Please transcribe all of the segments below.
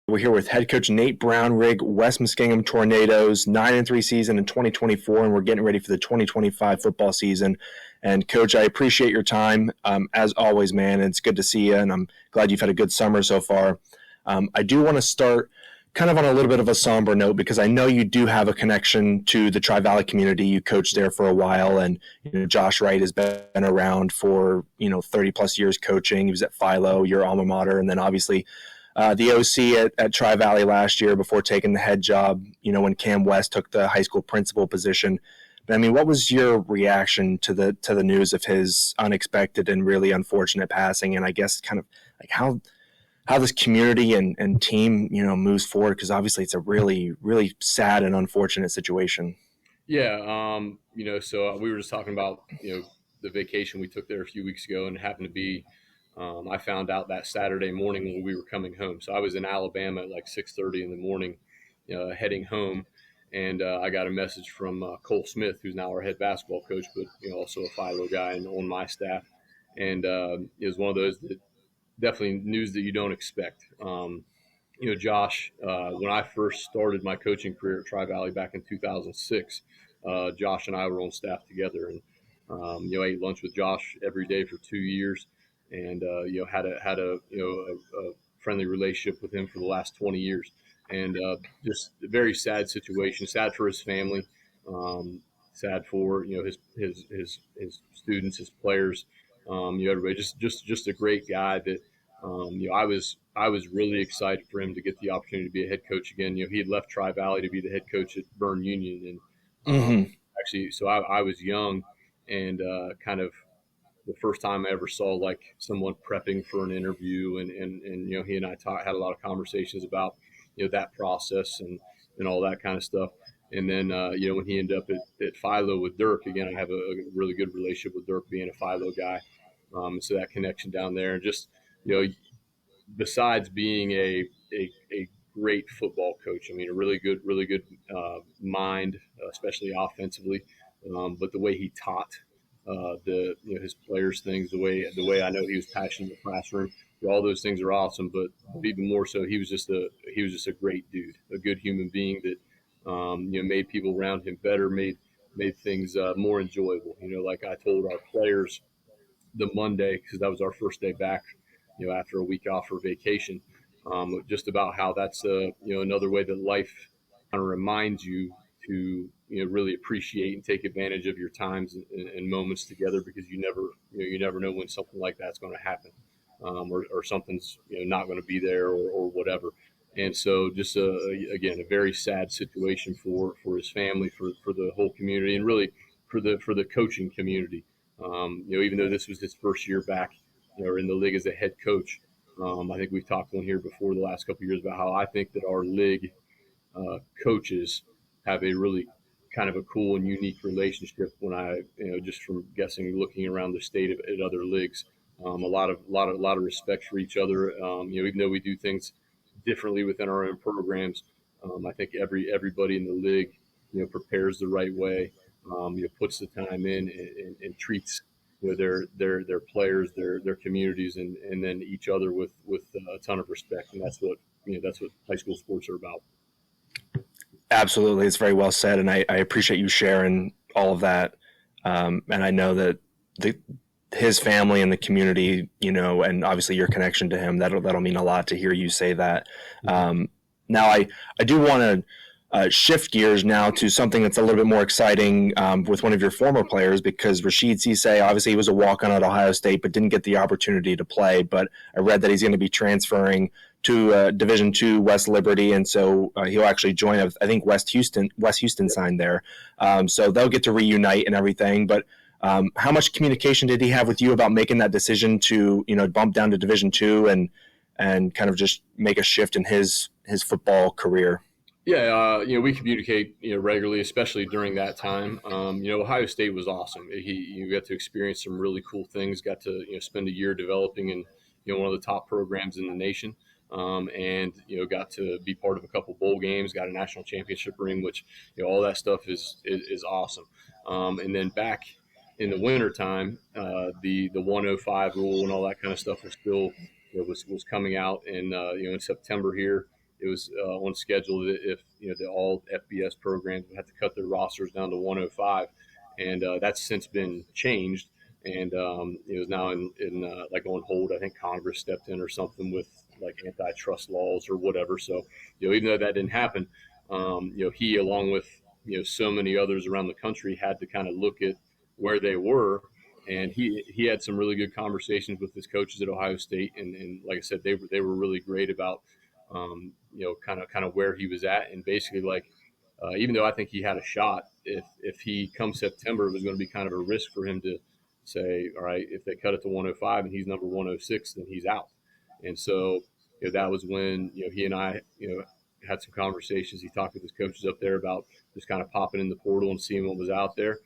We're here with head coach Nate Brownrigg, West Muskingum Tornadoes, 9-3 season in 2024, and we're getting ready for the 2025 football season. And Coach, I appreciate your time as always, man. It's good to see you, and I'm glad you've had a good summer so far. I do want to start kind of on a little bit of a somber note because I know you do have a connection to the Tri-Valley community. You coached there for a while, and Josh Wright has been around for 30 plus years coaching. He was at Philo, your alma mater, and then obviously the OC at Tri-Valley last year before taking the head job, when Cam West took the high school principal position. But I mean, what was your reaction to the news of his unexpected and really unfortunate passing? And I guess kind of like how this community and team, moves forward, because obviously it's a really, really sad and unfortunate situation. Yeah. So we were just talking about, the vacation we took there a few weeks ago, and it happened to be, I found out that Saturday morning when we were coming home. So I was in Alabama at like 6:30 in the morning, heading home. And I got a message from Cole Smith, who's now our head basketball coach, but also a Philo guy and on my staff. And it was one of those that definitely news that you don't expect. Josh, when I first started my coaching career at Tri-Valley back in 2006, Josh and I were on staff together, and I ate lunch with Josh every day for 2 years, and had a friendly relationship with him for the last 20 years. And just a very sad situation, sad for his family, sad for his students, his players, everybody. Just a great guy that I was really excited for him to get the opportunity to be a head coach again. He had left Tri-Valley to be the head coach at Bern Union, and actually, so I was young, and kind of the first time I ever saw like someone prepping for an interview, and he and I had a lot of conversations about that process and all that kind of stuff. And then, when he ended up at Philo with Dirk, again, I have a really good relationship with Dirk being a Philo guy. So that connection down there, and just, besides being a great football coach, I mean, a really good mind, especially offensively. But the way he taught his players things, the way I know he was passionate in the classroom, all those things are awesome. But even more so, he was just a great dude, a good human being that made people around him better, made things more enjoyable. Like I told our players the Monday, because that was our first day back, after a week off for vacation, just about how that's another way that life kind of reminds you to really appreciate and take advantage of your times and moments together, because you never know when something like that's going to happen. Or something's not going to be there or whatever. And so just again, a very sad situation for his family, for the whole community, and really for the coaching community. Even though this was his first year back in the league as a head coach, I think we've talked on here before the last couple of years about how I think that our league coaches have a really kind of a cool and unique relationship. When I just from looking around the state at other leagues. A lot of respect for each other. Even though we do things differently within our own programs, I think everybody in the league, prepares the right way, puts the time in and treats their players, their communities, and then each other with a ton of respect. And that's what high school sports are about. Absolutely, it's very well said, and I appreciate you sharing all of that. And I know that his family and the community, and obviously your connection to him, that'll mean a lot to hear you say that. Now, I do want to shift gears now to something that's a little bit more exciting with one of your former players, because Rasheed Ce, obviously he was a walk-on at Ohio State, but didn't get the opportunity to play. But I read that he's going to be transferring to Division II West Liberty, and so he'll actually join, I think, Wes Houston signed there. So they'll get to reunite and everything, but how much communication did he have with you about making that decision to, bump down to Division II and kind of just make a shift in his football career? Yeah, we communicate, regularly, especially during that time. Ohio State was awesome. You got to experience some really cool things. Got to spend a year developing in one of the top programs in the nation, and got to be part of a couple bowl games. Got a national championship ring, which all that stuff is awesome. And then back in the wintertime, the 105 rule and all that kind of stuff was still was coming out, and in September here. it was on schedule that if the all FBS programs had to cut their rosters down to 105, and that's since been changed, and it was now in like on hold. I think Congress stepped in or something with like antitrust laws or whatever. So even though that didn't happen, he along with so many others around the country had to kind of look at where they were. And he had some really good conversations with his coaches at Ohio State, and like I said, they were really great about kind of where he was at, and basically like even though I think he had a shot, if he come September, it was going to be kind of a risk for him to say, all right, if they cut it to 105 and he's number 106, then he's out. And so that was when he and I had some conversations. He talked with his coaches up there about just kind of popping in the portal and seeing what was out there.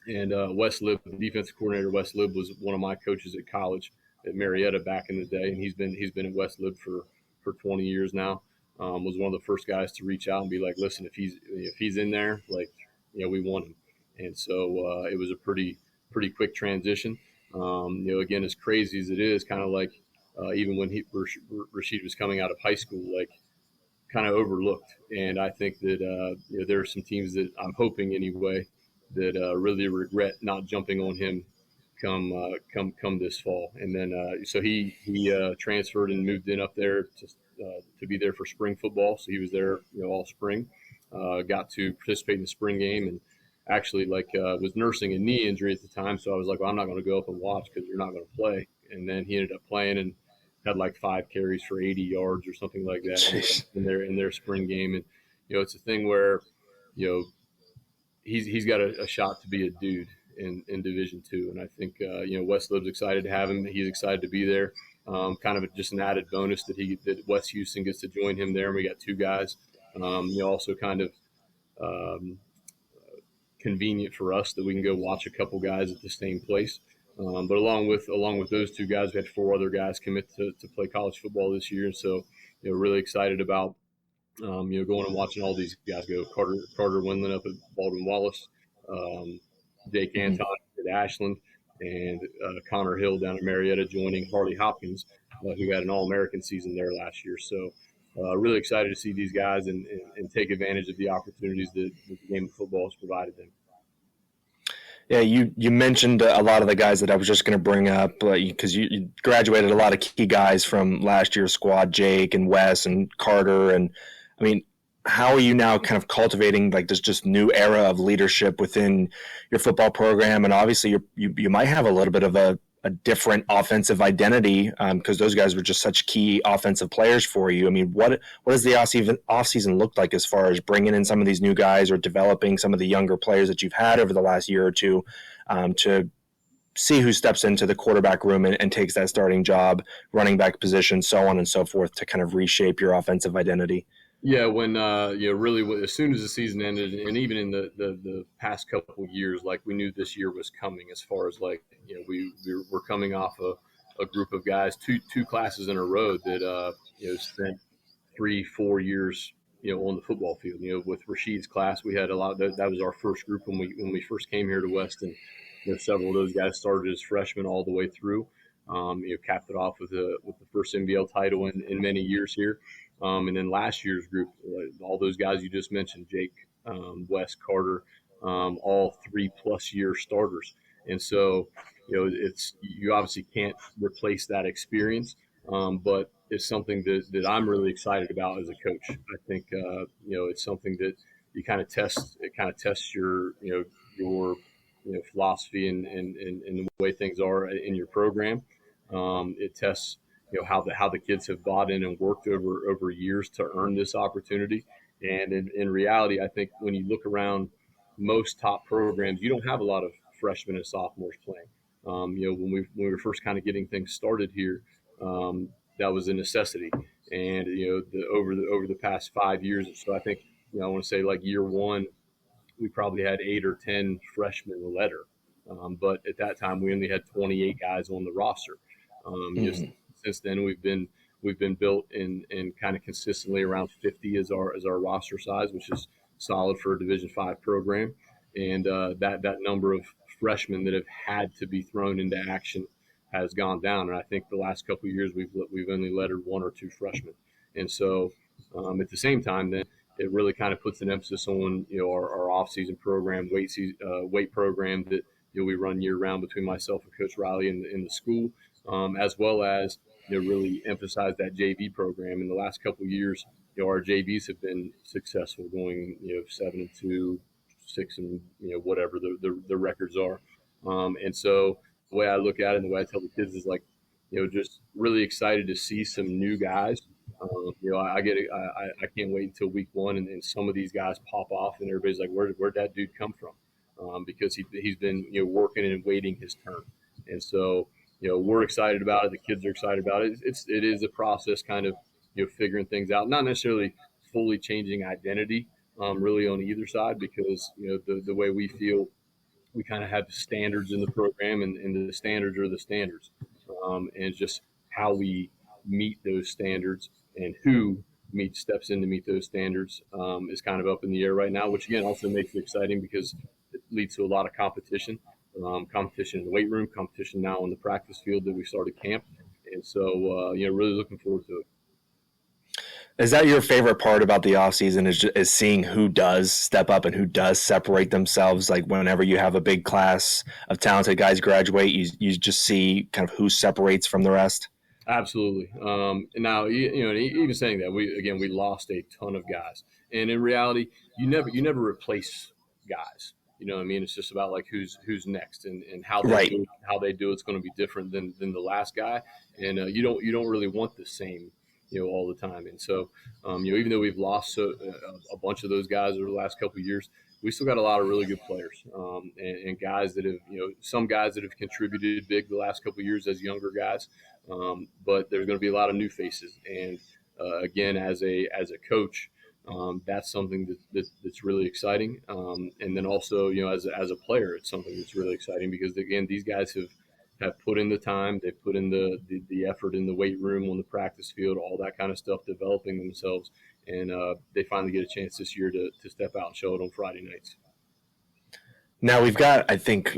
And Wes Libb, the defensive coordinator, Wes Libb was one of my coaches at college at Marietta back in the day, and he's been at Wes Libb for 20 years now. Was one of the first guys to reach out and be like, listen, if he's in there, like we want him. And so it was a pretty quick transition. Again, as crazy as it is, kind of like even when Rashid was coming out of high school, like kind of overlooked. And I think that there are some teams that I'm hoping anyway that really regret not jumping on him come this fall. And then so he transferred and moved in up there to be there for spring football. So he was there all spring. Got to participate in the spring game, and actually was nursing a knee injury at the time. So I was like, well, I'm not going to go up and watch because you're not going to play. And then he ended up playing and had like 5 carries for 80 yards or something like that in their spring game. And it's a thing where he's got a shot to be a dude in Division II, and I think Wes Libb's excited to have him. He's excited to be there. Kind of just an added bonus that Wes Houston gets to join him there, and we got 2 guys. Also kind of convenient for us that we can go watch a couple guys at the same place. But along with those 2 guys, we had 4 other guys commit to play college football this year. So really excited about going and watching all these guys go. Carter Winland up at Baldwin Wallace, Jake Anton at Ashland, and Connor Hill down at Marietta joining Harley Hopkins, who had an All-American season there last year. So really excited to see these guys and take advantage of the opportunities that the game of football has provided them. Yeah, you mentioned a lot of the guys that I was just going to bring up because you graduated a lot of key guys from last year's squad, Jake and Wes and Carter. And I mean, how are you now kind of cultivating like this just new era of leadership within your football program? And obviously you might have a little bit of a different offensive identity because those guys were just such key offensive players for you. I mean, what does the offseason look like as far as bringing in some of these new guys or developing some of the younger players that you've had over the last year or two to see who steps into the quarterback room and takes that starting job, running back position, so on and so forth, to kind of reshape your offensive identity? Yeah, when really as soon as the season ended, and even in the past couple of years, like we knew this year was coming. As far as like we're coming off a group of guys, two classes in a row that spent 3-4 years on the football field. With Rashid's class, we had a lot. That was our first group when we first came here to Weston. Several of those guys started as freshmen all the way through. Capped it off with the first NBL title in many years here. And then last year's group, all those guys you just mentioned, Jake, Wes, Carter, all 3+ year starters. And so, you obviously can't replace that experience, but it's something that I'm really excited about as a coach. I think, it's something that you kind of test. It kind of tests your philosophy and the way things are in your program. It tests how the kids have bought in and worked over years to earn this opportunity. And in reality, I think when you look around most top programs, you don't have a lot of freshmen and sophomores playing. When we were first kind of getting things started here, that was a necessity. And over the past 5 years, so I think I want to say like year one, we probably had 8 or 10 freshmen letter, but at that time we only had 28 guys on the roster. Since then, we've been built in kind of consistently around 50 as our roster size, which is solid for a Division V program. And that number of freshmen that have had to be thrown into action has gone down. And I think the last couple of years we've only lettered 1 or 2 freshmen. And so At the same time, then it really kind of puts an emphasis on our off-season program, weight program that we run year-round between myself and Coach Riley in the school, as well as really emphasize that JV program. In the last couple of years, our JVs have been successful, going 7-2, 6 and whatever the records are. And so the way I look at it and the way I tell the kids is like, just really excited to see some new guys. I can't wait until week one and some of these guys pop off and everybody's like, where'd that dude come from? Because he's been working and waiting his turn. And so we're excited about it. The kids are excited about it. It is a process, kind of figuring things out, not necessarily fully changing identity really on either side, because the way we feel, we kind of have standards in the program, and the standards are the standards, and just how we meet those standards and who steps in to meet those standards is kind of up in the air right now, which again also makes it exciting because it leads to a lot of competition in the weight room, competition now on the practice field that we started camp. And so, really looking forward to it. Is that your favorite part about the offseason is seeing who does step up and who does separate themselves? Like whenever you have a big class of talented guys graduate, you just see kind of who separates from the rest? Absolutely. And now, even saying that, we lost a ton of guys. And in reality, you never replace guys. You know what I mean? It's just about like who's next and how they do it's going to be different than the last guy. And you don't really want the same all the time. And so, even though we've lost a bunch of those guys over the last couple of years, we still got a lot of really good players and guys that have, some guys that have contributed big the last couple of years as younger guys. But there's going to be a lot of new faces. And again, as a coach, that's something that's really exciting. And then also, as a player, it's something that's really exciting because again, these guys have put in the time, they've put in the effort in the weight room, on the practice field, all that kind of stuff, developing themselves. And they finally get a chance this year to step out and show it on Friday nights. Now we've got, I think,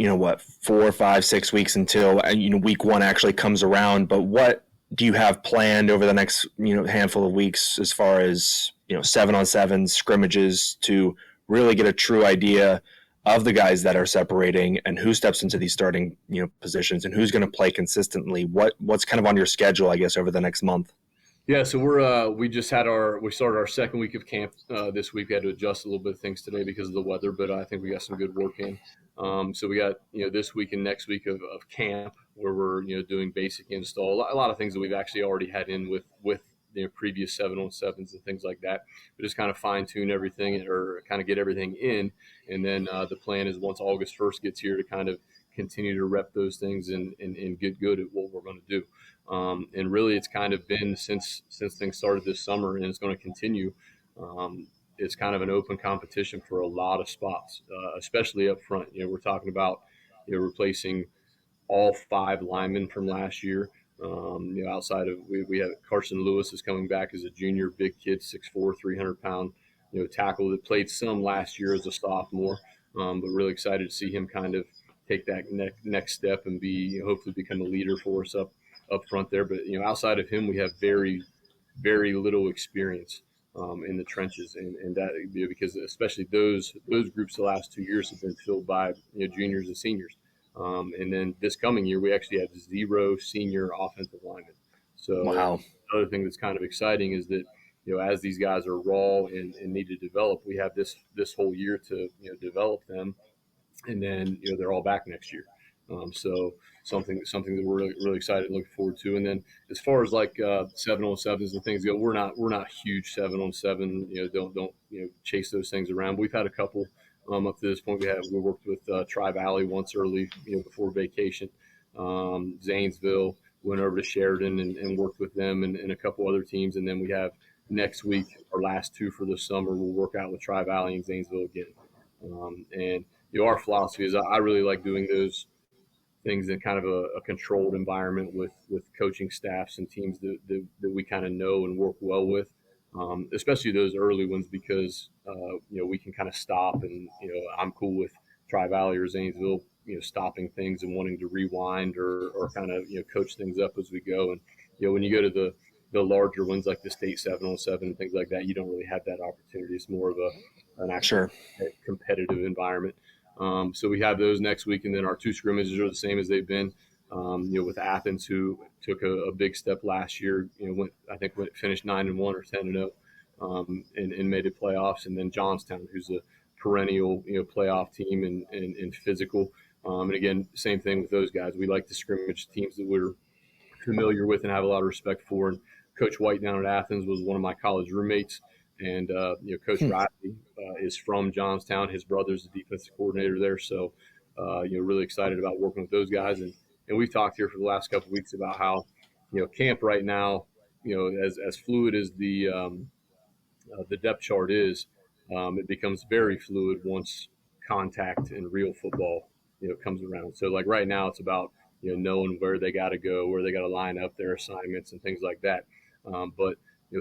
4, 5, 6 weeks until, week one actually comes around. But what do you have planned over the next, handful of weeks as far as, 7-on-7 scrimmages to really get a true idea of the guys that are separating and who steps into these starting, positions and who's going to play consistently? What's kind of on your schedule, I guess, over the next month? Yeah, so we started our second week of camp this week. We had to adjust a little bit of things today because of the weather, but I think we got some good work in. So we got this week and next week of camp where we're doing basic install, a lot of things that we've actually already had in with previous 7-on-7s and things like that. But just kind of fine tune everything or kind of get everything in, and then the plan is once August 1st gets here to kind of continue to rep those things and get good at what we're going to do. And really, it's kind of been since things started this summer, and it's going to continue. It's kind of an open competition for a lot of spots, especially up front. We're talking about replacing all 5 linemen from last year. Outside of we have Carson Lewis is coming back as a junior, big kid, 6'4", 300-pound tackle that played some last year as a sophomore, but really excited to see him kind of take that next step and be hopefully become a leader for us up front there. But outside of him, we have very, very little experience in the trenches, and that because especially those groups the last 2 years have been filled by juniors and seniors. And then this coming year, we actually have 0 senior offensive linemen. So wow. The other thing that's kind of exciting is that as these guys are raw and need to develop, we have this whole year to develop them, and then they're all back next year. So something that we're really, really excited and looking forward to. And then as far as like 7-on-7s and things go, we're not huge 7-on-7. Don't chase those things around. We've had a couple. Up to this point, we worked with Tri-Valley once early, before vacation. Zanesville, went over to Sheridan and worked with them and a couple other teams. And then we have next week, our last 2 for the summer, we'll work out with Tri-Valley and Zanesville again. And our philosophy is I really like doing those things in kind of a controlled environment with coaching staffs and teams that we kind of know and work well with. Especially those early ones because, we can kind of stop and, I'm cool with Tri-Valley or Zanesville, stopping things and wanting to rewind or kind of, coach things up as we go. And, when you go to the larger ones like the state 7-on-7 and things like that, you don't really have that opportunity. It's more of an actual Sure. competitive environment. So we have those next week, and then our two scrimmages are the same as they've been. With Athens, who took a big step last year, finished 9-1 or 10-0, and made it playoffs, and then Johnstown, who's a perennial playoff team and physical. And again, same thing with those guys. We like the scrimmage teams that we're familiar with and have a lot of respect for. And Coach White down at Athens was one of my college roommates, and Coach Riley is from Johnstown. His brother's the defensive coordinator there, so really excited about working with those guys. And we've talked here for the last couple of weeks about how camp right now, as fluid as the depth chart is, it becomes very fluid once contact and real football comes around. So like right now, it's about knowing where they got to go, where they got to line up their assignments and things like that. But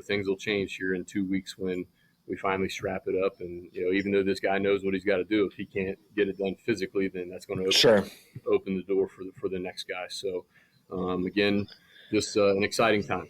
things will change here in 2 weeks when we finally strap it up. And even though this guy knows what he's got to do, if he can't get it done physically, then that's going to open the door for the next guy. So again, just an exciting time.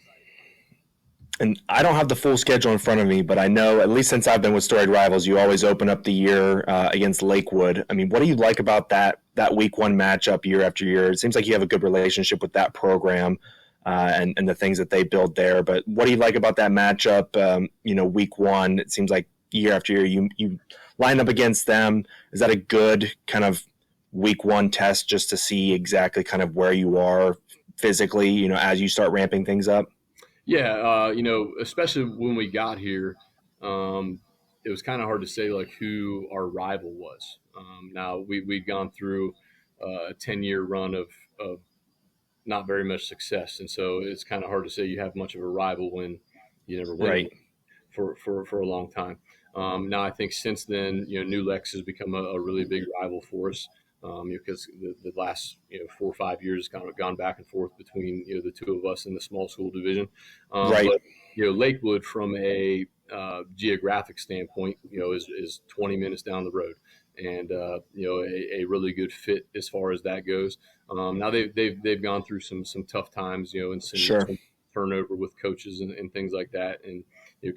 And I don't have the full schedule in front of me, but I know, at least since I've been with Storied Rivals, you always open up the year against Lakewood. I mean, what do you like about that week one matchup year after year? It seems like you have a good relationship with that program and the things that they build there. But what do you like about that matchup, week one? It seems like year after year you line up against them. Is that a good kind of week one test just to see exactly kind of where you are physically, as you start ramping things up? Yeah, especially when we got here, it was kind of hard to say like who our rival was. Now we'd gone through a 10-year run of not very much success, and so it's kind of hard to say you have much of a rival when you never win Right. for a long time. Now I think since then, New Lex has become a really big rival for us. Because the last 4 or 5 years kind of gone back and forth between the two of us in the small school division. Right. But Lakewood, from a geographic standpoint, is 20 minutes down the road, and a really good fit as far as that goes. Now they've gone through some tough times, and some turnover with coaches and things like that, and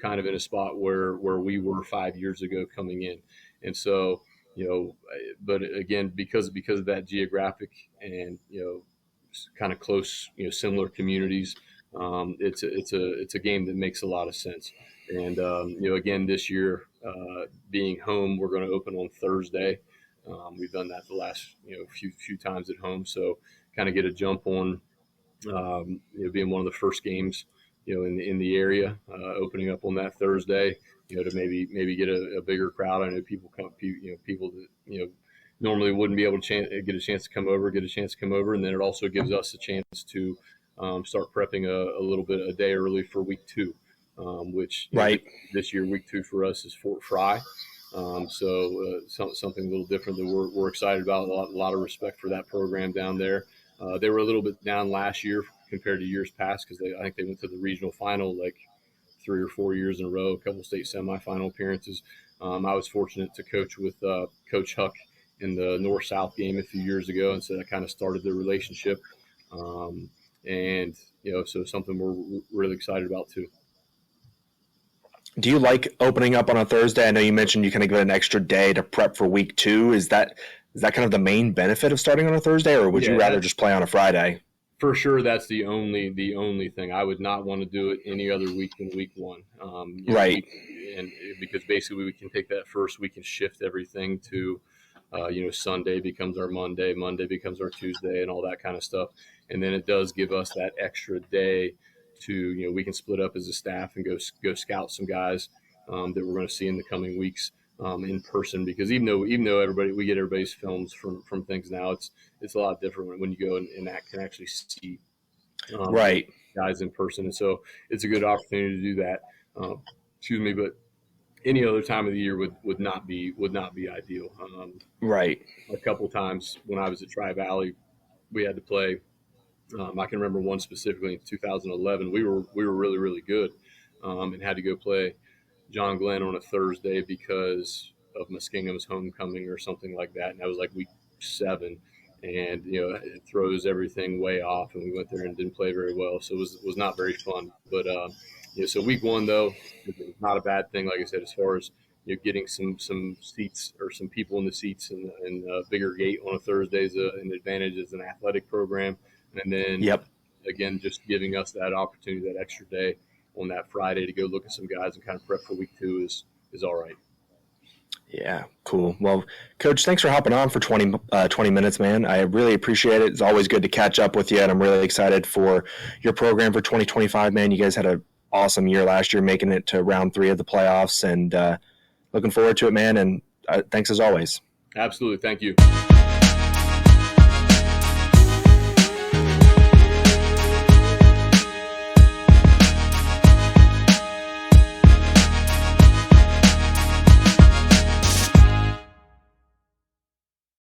kind of in a spot where we were 5 years ago coming in, and so. But again, because of that geographic and kind of close, similar communities, it's a game that makes a lot of sense. And again, this year, being home, we're going to open on Thursday. We've done that the last few times at home, so kind of get a jump on being one of the first games in the area, opening up on that Thursday. To maybe get a bigger crowd. I know people that normally wouldn't be able to get a chance to come over, and then it also gives us a chance to start prepping a little bit a day early for week 2, which this year week 2 for us is Fort Fry. So something a little different that we're excited about. A lot of respect for that program down there. They were a little bit down last year compared to years past because I think they went to the regional final like 3 or 4 years in a row, a couple state semifinal appearances. I was fortunate to coach with Coach Huck in the North-South game a few years ago, and so that kind of started the relationship. So something we're really excited about too. Do you like opening up on a Thursday? I know you mentioned you kind of give it an extra day to prep for week 2. Is that kind of the main benefit of starting on a Thursday, or would you rather just play on a Friday? For sure, that's the only thing. I would not want to do it any other week than week 1. Right. And because basically we can take that first week and shift everything to, Sunday becomes our Monday becomes our Tuesday, and all that kind of stuff. And then it does give us that extra day to, we can split up as a staff and go scout some guys that we're going to see in the coming weeks in person. Because even though we get everybody's films from things now, it's a lot different when you go and can actually see guys in person. And so it's a good opportunity to do that. But any other time of the year would not be ideal. A couple of times when I was at Tri Valley, we had to play. I can remember one specifically in 2011. We were really, really good, and had to go play John Glenn on a Thursday because of Muskingum's homecoming or something like that. And that was like week 7. and it throws everything way off. And we went there and didn't play very well, so it was not very fun. But so week one though, it was not a bad thing. Like I said, as far as getting some seats or some people in the seats and a bigger gate on a Thursday is an advantage as an athletic program, and then again, just giving us that opportunity, that extra day on that Friday to go look at some guys and kind of prep for week two is all right. Yeah, cool. Well, Coach, thanks for hopping on for 20 minutes, man. I really appreciate it. It's always good to catch up with you, and I'm really excited for your program for 2025, man. You guys had an awesome year last year, making it to round 3 of the playoffs, and looking forward to it, man, and thanks as always. Absolutely. Thank you.